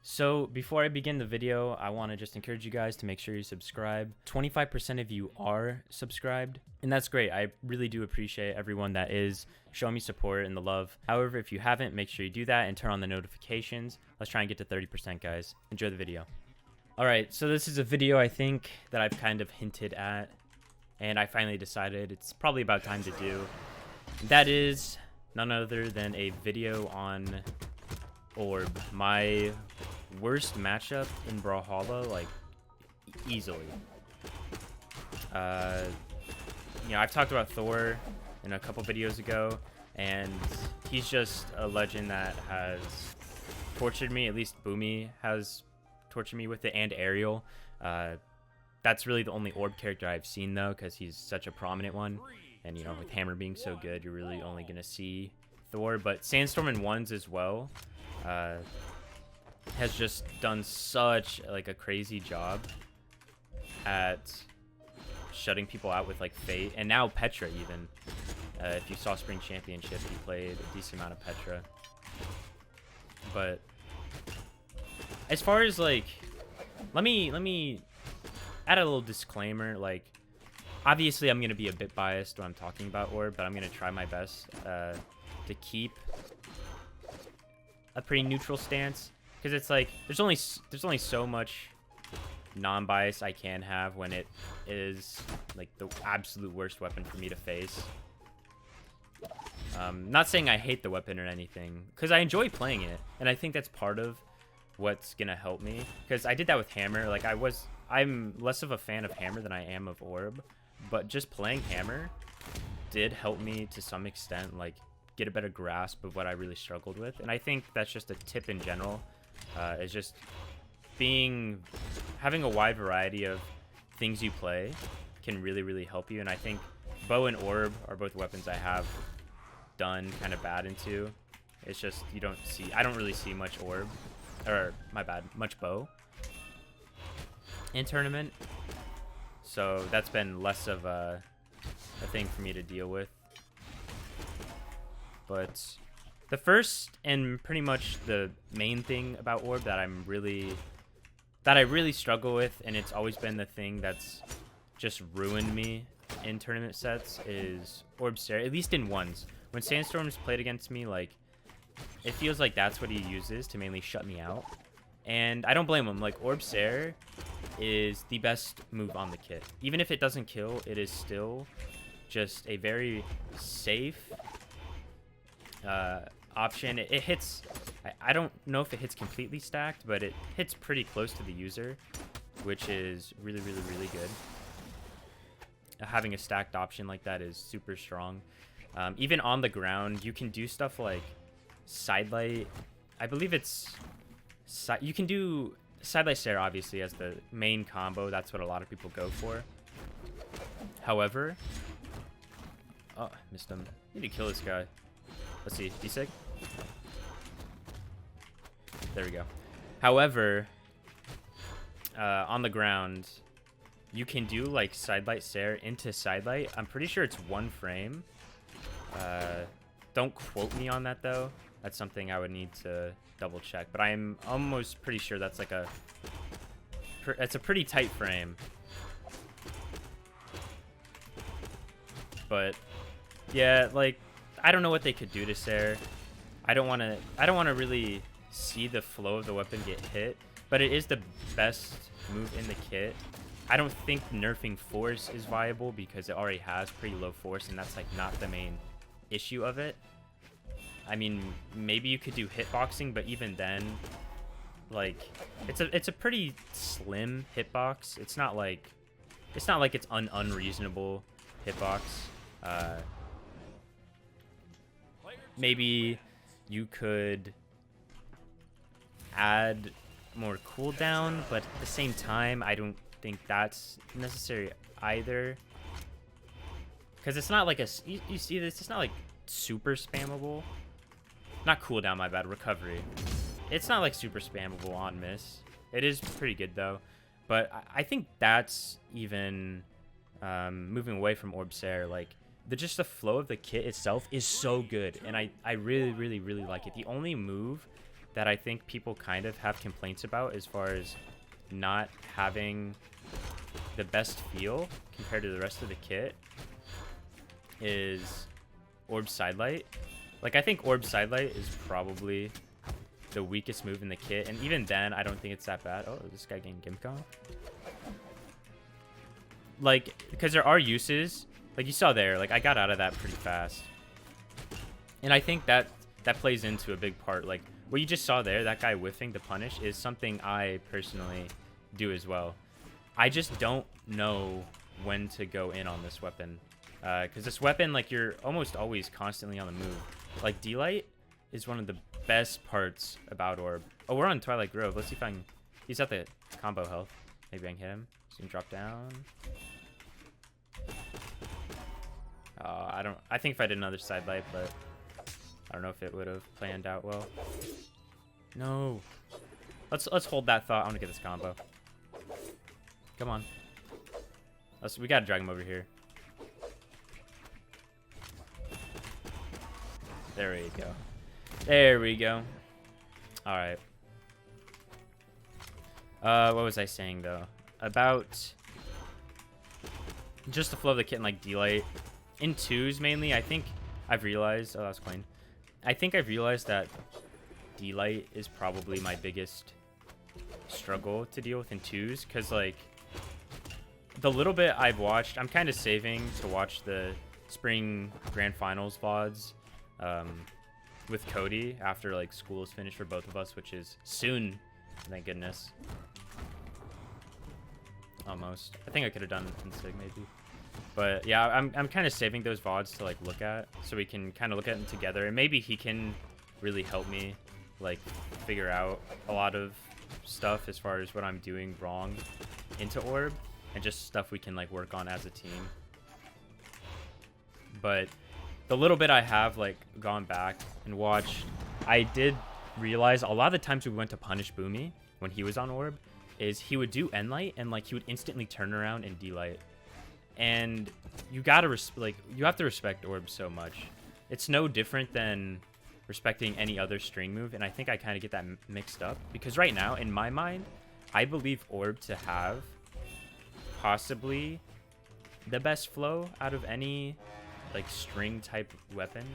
So before I begin the video, I want to just encourage you guys to make sure you subscribe. 25% of you are subscribed, and that's great. I really do appreciate everyone that is showing me support and the love. However, if you haven't, make sure you do that and turn on the notifications. Let's try and get to 30%, guys. Enjoy the video. All right, so this is a video I think that I've kind of hinted at, and I finally decided it's probably about time to do. That is none other than a video on Orb, my worst matchup in Brawlhalla, like easily. I've talked about Thor in a couple videos ago, and he's just a legend that has tortured me. At least Boomy has tortured me with it, and Ariel. That's really the only Orb character I've seen though, because he's such a prominent one. And you know, with Hammer being so good, you're really only gonna see Thor. But Sandstorm in ones as well has just done such like a crazy job at shutting people out with like Fate, and now Petra even. If you saw Spring Championship, he played a decent amount of Petra. But as far as like, let me add a little disclaimer. Like, obviously I'm gonna be a bit biased when I'm talking about Orb, but I'm gonna try my best to keep a pretty neutral stance, because it's like there's only so much non-bias I can have when it is like the absolute worst weapon for me to face. Not saying I hate the weapon or anything, because I enjoy playing it, and I think that's part of what's gonna help me, because I did that with Hammer. Like I'm less of a fan of Hammer than I am of Orb, but just playing Hammer did help me to some extent, like get a better grasp of what I really struggled with. And I think that's just a tip in general, is just having a wide variety of things you play can really help you. And I think bow and orb are both weapons I have done kind of bad into. It's just I don't really see much orb, or my bad, much bow in tournament, so that's been less of a thing for me to deal with. But the first and pretty much the main thing about Orb that I really struggle with, and it's always been the thing that's just ruined me in tournament sets, is Orb Sarah, at least in ones. When Sandstorm's played against me, like, it feels like that's what he uses to mainly shut me out. And I don't blame him. Like, Orb Sarah is the best move on the kit. Even if it doesn't kill, it is still just a very safe option. It hits, I don't know if it hits completely stacked, but it hits pretty close to the user, which is really good. Having a stacked option like that is super strong. Even on the ground, you can do stuff like sidelight. I believe you can do sidelight Sarah obviously as the main combo. That's what a lot of people go for. However, oh, missed him. Need to kill this guy. Let's see, D-Sig. There we go. However, on the ground, you can do like sidelight Sarah into sidelight. I'm pretty sure it's one frame. Don't quote me on that though. That's something I would need to double check. But I'm almost pretty sure that's like it's a pretty tight frame. But yeah, like, I don't know what they could do to Sarah. I don't want to really see the flow of the weapon get hit, but it is the best move in the kit. I don't think nerfing force is viable because it already has pretty low force, and that's like not the main issue of it. I mean, maybe you could do hitboxing, but even then, like, it's a pretty slim hitbox. It's not like it's unreasonable hitbox. Maybe you could add more cooldown, but at the same time, I don't think that's necessary either. Because it's not like you see this, it's not like super spammable. Not cooldown, my bad, recovery. It's not like super spammable on miss. It is pretty good though. But I think that's even moving away from Orb Sarah, like, just the flow of the kit itself is so good, and I really like it. The only move that I think people kind of have complaints about as far as not having the best feel compared to the rest of the kit is Orb Sidelight. Like, I think Orb Sidelight is probably the weakest move in the kit, and even then, I don't think it's that bad. Oh, this guy getting Gimp. Like, because there are uses, like you saw there, like I got out of that pretty fast. And I think that plays into a big part. Like, what you just saw there, that guy whiffing the punish, is something I personally do as well. I just don't know when to go in on this weapon. Because this weapon, like, you're almost always constantly on the move. Like, D-Light is one of the best parts about Orb. Oh, we're on Twilight Grove. Let's see if I can... He's at the combo health. Maybe I can hit him. He's gonna drop down. I think if I did another Sidelight, but I don't know if it would have planned out well. No. Let's hold that thought. I want to get this combo. Come on. We gotta drag him over here. There we go. There we go. All right. What was I saying though? About just the flow of the kit and like D-Light. In twos mainly, I think I've realized... Oh, that's clean. I think I've realized that D-Light is probably my biggest struggle to deal with in twos. Because, like, the little bit I've watched... I'm kind of saving to watch the Spring Grand Finals VODs with Cody after, like, school is finished for both of us, which is soon. Thank goodness. Almost. I think I could have done Insig, maybe. But yeah, I'm kind of saving those VODs to like look at, so we can kind of look at them together, and maybe he can really help me like figure out a lot of stuff as far as what I'm doing wrong into Orb, and just stuff we can like work on as a team. But the little bit I have like gone back and watched, I did realize a lot of the times we went to punish Boomy when he was on Orb is he would do N-Light and like he would instantly turn around and D-Light. And you gotta you have to respect Orb so much. It's no different than respecting any other string move, and I think I kind of get that mixed up because right now in my mind I believe Orb to have possibly the best flow out of any like string type weapon,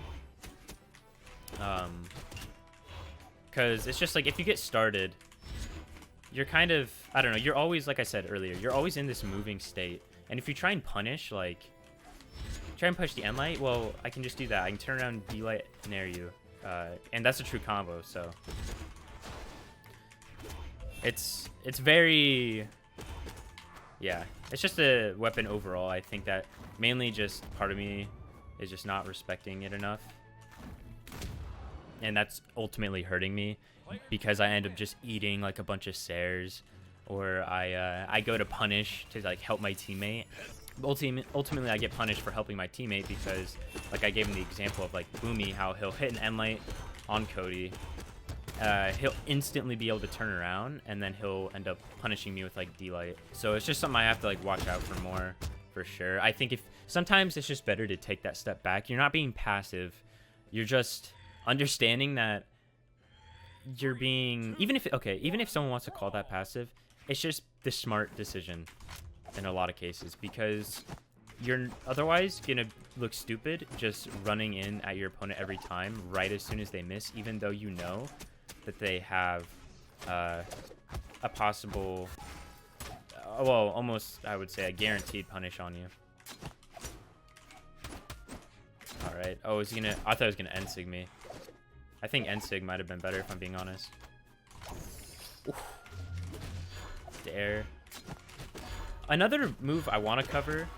because it's just like if you get started, you're kind of, I don't know, you're always, like I said earlier, you're always in this moving state. And if you try and punish, like, try and push the N-Light, well, I can just do that. I can turn around D-Light and air you. And that's a true combo, so. It's very, yeah. It's just a weapon overall. I think that mainly just part of me is just not respecting it enough. And that's ultimately hurting me because I end up just eating, like, a bunch of Sares. Or I go to punish to like help my teammate. Ultimately, I get punished for helping my teammate because, like I gave him the example of like Boomy, how he'll hit an N-Light on Cody. He'll instantly be able to turn around, and then he'll end up punishing me with like D-Light. So it's just something I have to like watch out for more, for sure. I think sometimes it's just better to take that step back. You're not being passive. You're just understanding that you're being, even if someone wants to call that passive, it's just the smart decision in a lot of cases, because you're otherwise going to look stupid just running in at your opponent every time right as soon as they miss, even though you know that they have a possible, well, almost, I would say, a guaranteed punish on you. All right. Oh, is he going to... I thought he was going to N-Sig me. I think N-Sig might have been better, if I'm being honest. Oof. Dare. Another move I want to cover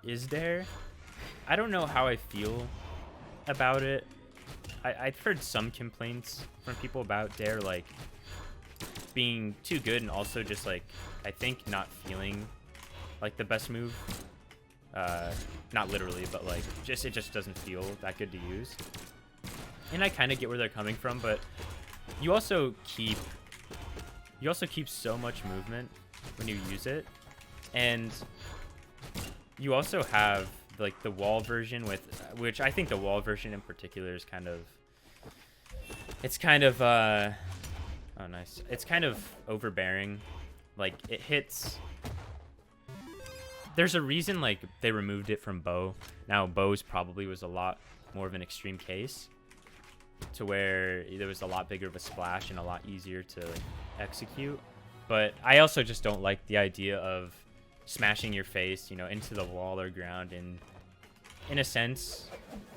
is Dare. I don't know how I feel about it. I've heard some complaints from people about Dare, like being too good, and also just like I think not feeling like the best move. Not literally, but like it just doesn't feel that good to use. And I kind of get where they're coming from, but you also keep so much movement when you use it, and you also have like the wall version which I think the wall version in particular is kind of Oh, nice. It's kind of overbearing. Like, it hits... There's a reason, like, they removed it from bow. Now, bows probably was a lot more of an extreme case, to where there was a lot bigger of a splash and a lot easier to like, execute. But I also just don't like the idea of smashing your face, you know, into the wall or ground. And in a sense,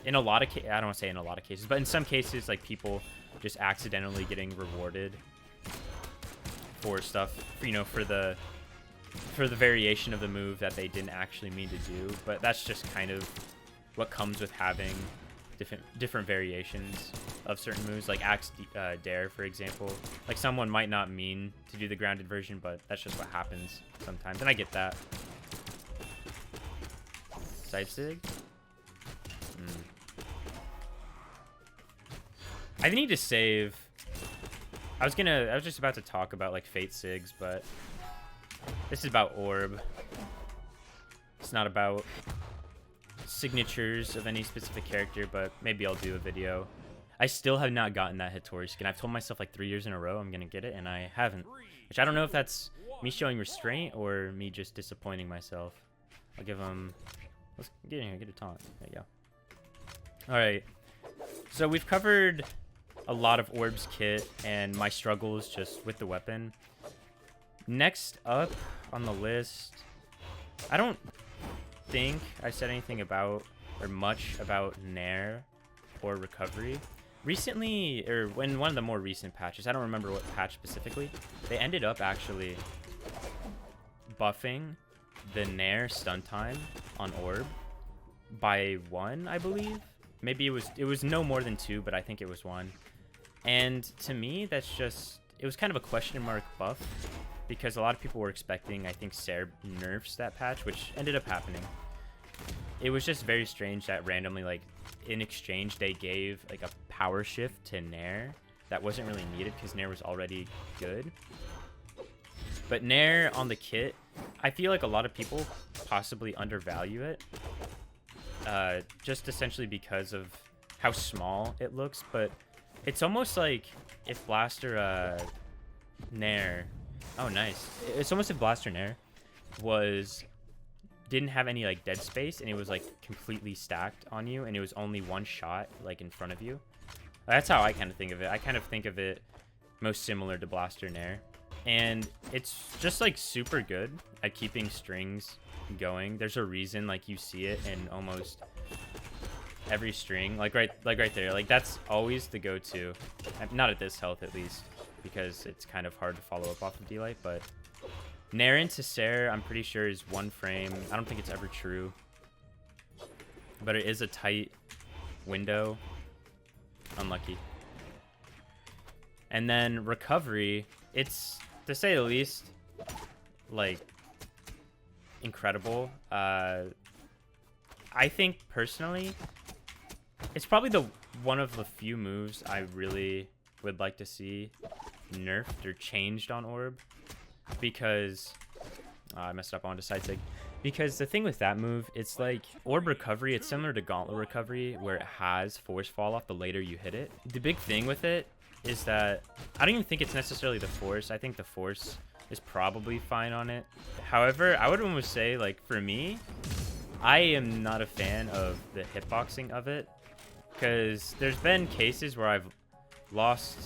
in a lot of I don't want to say in a lot of cases, but in some cases, like, people just accidentally getting rewarded for stuff, you know, for the variation of the move that they didn't actually mean to do. But that's just kind of what comes with having different variations of certain moves, like Axe Dare, for example. Like, someone might not mean to do the grounded version, but that's just what happens sometimes, and I get that. Side Sig? I need to save. I was just about to talk about like Fate Sigs, but this is about Orb. It's not about signatures of any specific character, but maybe I'll do a video. I still have not gotten that Hattori skin. I've told myself like 3 years in a row I'm gonna get it, and I haven't. Which I don't know if that's me showing restraint or me just disappointing myself. I'll give him... Let's get in here, get a taunt. There you go. Alright. So we've covered a lot of Orb's kit and my struggles just with the weapon. Next up on the list... I don't think I said anything about or much about Nair or recovery recently, or in one of the more recent patches. I don't remember what patch specifically. They ended up actually buffing the Nair stun time on Orb by 1, I believe. Maybe it was no more than 2, but I think it was 1. And to me, that's just, it was kind of a question mark buff, because a lot of people were expecting, I think, Ser nerfs that patch, which ended up happening. It was just very strange that randomly, like, in exchange, they gave, like, a power shift to Nair that wasn't really needed, because Nair was already good. But Nair on the kit, I feel like a lot of people possibly undervalue it. Just essentially because of how small it looks, but it's almost like if Blaster Nair... Oh, nice. It's almost if Blaster Nair didn't have any like dead space, and it was like completely stacked on you, and it was only one shot like in front of you. That's how I kind of think of it. I kind of think of it most similar to Blaster Nair, and it's just like super good at keeping strings going. There's a reason like you see it in almost every string, like right there. Like, that's always the go-to. Not at this health, at least, because it's kind of hard to follow up off of D-Light. But Nair into Ser, I'm pretty sure, is 1 frame. I don't think it's ever true, but it is a tight window. Unlucky. And then recovery, it's, to say the least, like, incredible. I think personally, it's probably one of the few moves I really would like to see nerfed or changed on Orb, because I messed up onto side sig. Because the thing with that move, it's like Orb recovery, it's similar to Gauntlet recovery, where it has force fall off the later you hit it. The big thing with it is that I don't even think it's necessarily the force. I think the force is probably fine on it. However, I would almost say, like, for me, I am not a fan of the hitboxing of it, because there's been cases where I've lost,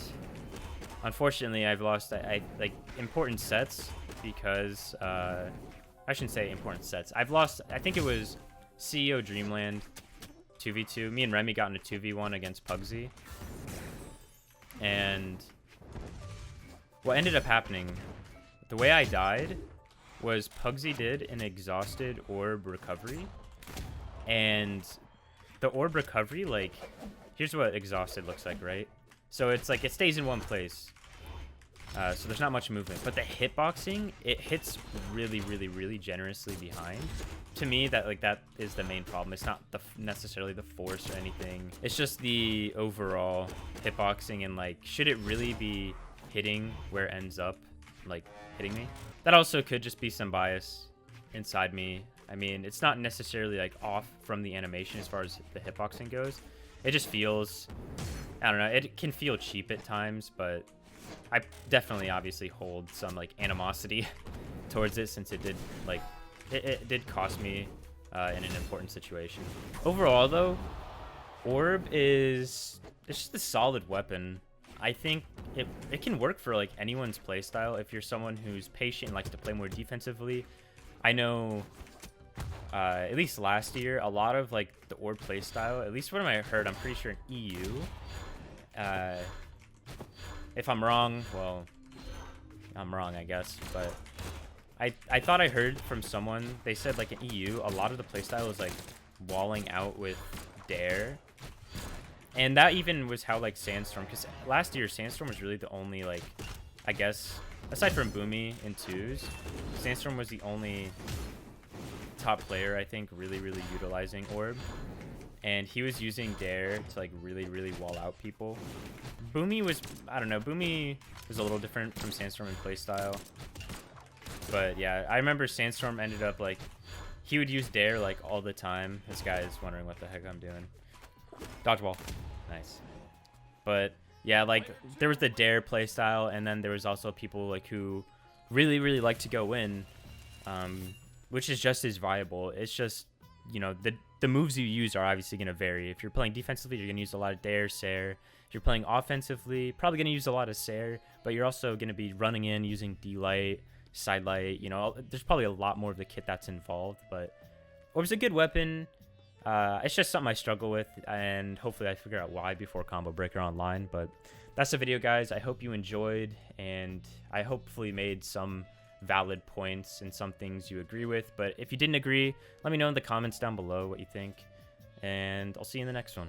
unfortunately, I've lost like important sets because I shouldn't say important sets. I've lost, I think it was CEO Dreamland 2v2. Me and Remy got in a 2v1 against Pugsy, and what ended up happening, the way I died was Pugsy did an exhausted Orb recovery, and the Orb recovery, like, here's what exhausted looks like, right? So it's like it stays in one place, so there's not much movement, but the hitboxing, it hits really, really, really generously behind. To me, that is the main problem. It's not necessarily the force or anything. It's just the overall hitboxing, and like, should it really be hitting where it ends up, like, hitting me? That also could just be some bias inside me. I mean, it's not necessarily like off from the animation as far as the hitboxing goes. It just feels, I don't know, it can feel cheap at times, but I definitely obviously hold some like animosity towards it, since it did like it did cost me in an important situation. Overall though, Orb it's just a solid weapon. I think it can work for like anyone's playstyle. If you're someone who's patient and likes to play more defensively, I know at least last year a lot of like the Orb playstyle, at least what I heard, I'm pretty sure in EU. If I'm wrong, well, I'm wrong, I guess. But I thought I heard from someone, they said like in EU, a lot of the playstyle was like walling out with Dare. And that even was how like Sandstorm, because last year Sandstorm was really the only like, I guess, aside from Boomy in 2s, Sandstorm was the only top player I think really utilizing Orb. And he was using Dare to like really wall out people. Boomy was, I don't know, Boomy was a little different from Sandstorm in playstyle. But yeah, I remember Sandstorm ended up like, he would use Dare like all the time. This guy is wondering what the heck I'm doing. Dodgeball. Nice. But yeah, like there was the Dare playstyle, and then there was also people like who really like to go in, which is just as viable. It's just, you know, the moves you use are obviously going to vary. If you're playing defensively, you're going to use a lot of Dare, Sair. If you're playing offensively, probably going to use a lot of Sair, but you're also going to be running in using D-Light, Sidelight. You know, there's probably a lot more of the kit that's involved, but Orb's a good weapon. It's just something I struggle with, and hopefully I figure out why before Combo Breaker Online. But that's the video, guys. I hope you enjoyed, and I hopefully made some valid points and some things you agree with. But if you didn't agree, let me know in the comments down below what you think, and I'll see you in the next one.